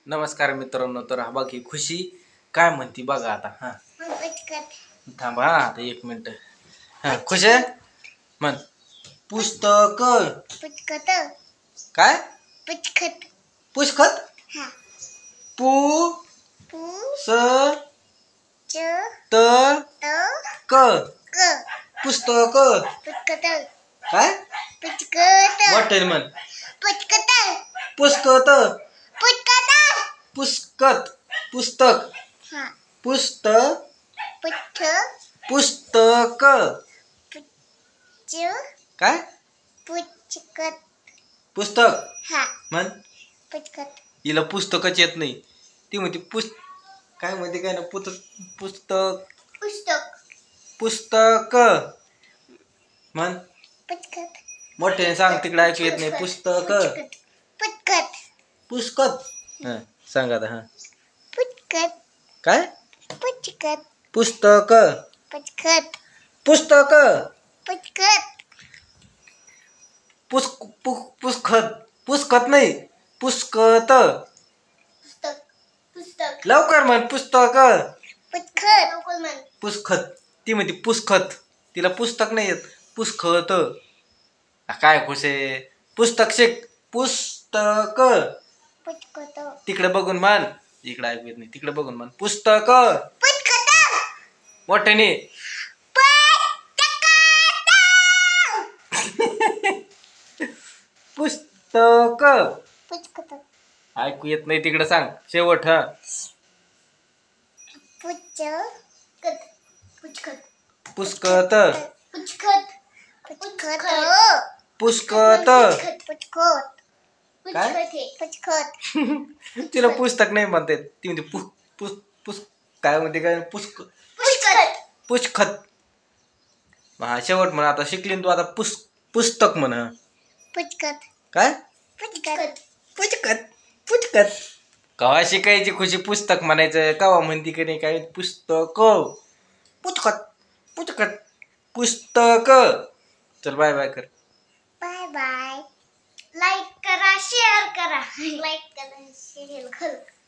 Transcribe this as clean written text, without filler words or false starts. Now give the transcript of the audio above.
नमस्कार मित्रांनो. तर हा बघ ही खुशी काय म्हणती बघा आता. हा थांबा हा आता 1 मिनिट. हा खुश आहे म्हण. पुस्तक काय पुष्कत पु स त क पुस्तक काय मोठे म्हण. पुस्तक पुस्तक पुस्तक पुस्तक पुस्तक काय पुस्तक म्हण. हिला पुस्तकच येत नाही. ती म्हणते काय म्हणते काय ना पुस्तक पुस्तक म्हण. मोठ्याने सांग, तिकडे ऐकू येत नाही. पुस्तक पुस्तक हा सांग आता. हा काय पुस्तक पुस्तक पुस्कत पुस्कत नाही पुस्कत. लवकर म्हण. पुस्तक पुस्कत. ती म्हणते पुस्कत. तिला पुस्तक नाही येत. पुस्कत. काय खुश आहे. पुस्तक शिक. पुस्तक तिकडे बघून म्हण. इकडे ऐकू येत नाही. तिकडे बघून म्हण. पुस्तक मोठ्याने. पुस्तक ऐकू येत नाही. तिकडे सांग शेवट. हा पुस्कत पुस्कत काय तिला पुस्तक नाही म्हणते. ती म्हणते काय म्हणते काय पुष्कत. हा शेवट म्हण. आता शिकली तू आता पुस्तक म्हण. काय पुस्तकत पुस्तकत कवा शिकायची खुशी. पुस्तक म्हणायचं कवा म्हणती की नाही काय. पुस्तक पुस्तकत पुस्तकत पुस्तक. चल बाय बाय कर. Bye bye. लाईक करा शेअर करा. लाईक करा शेअर करा.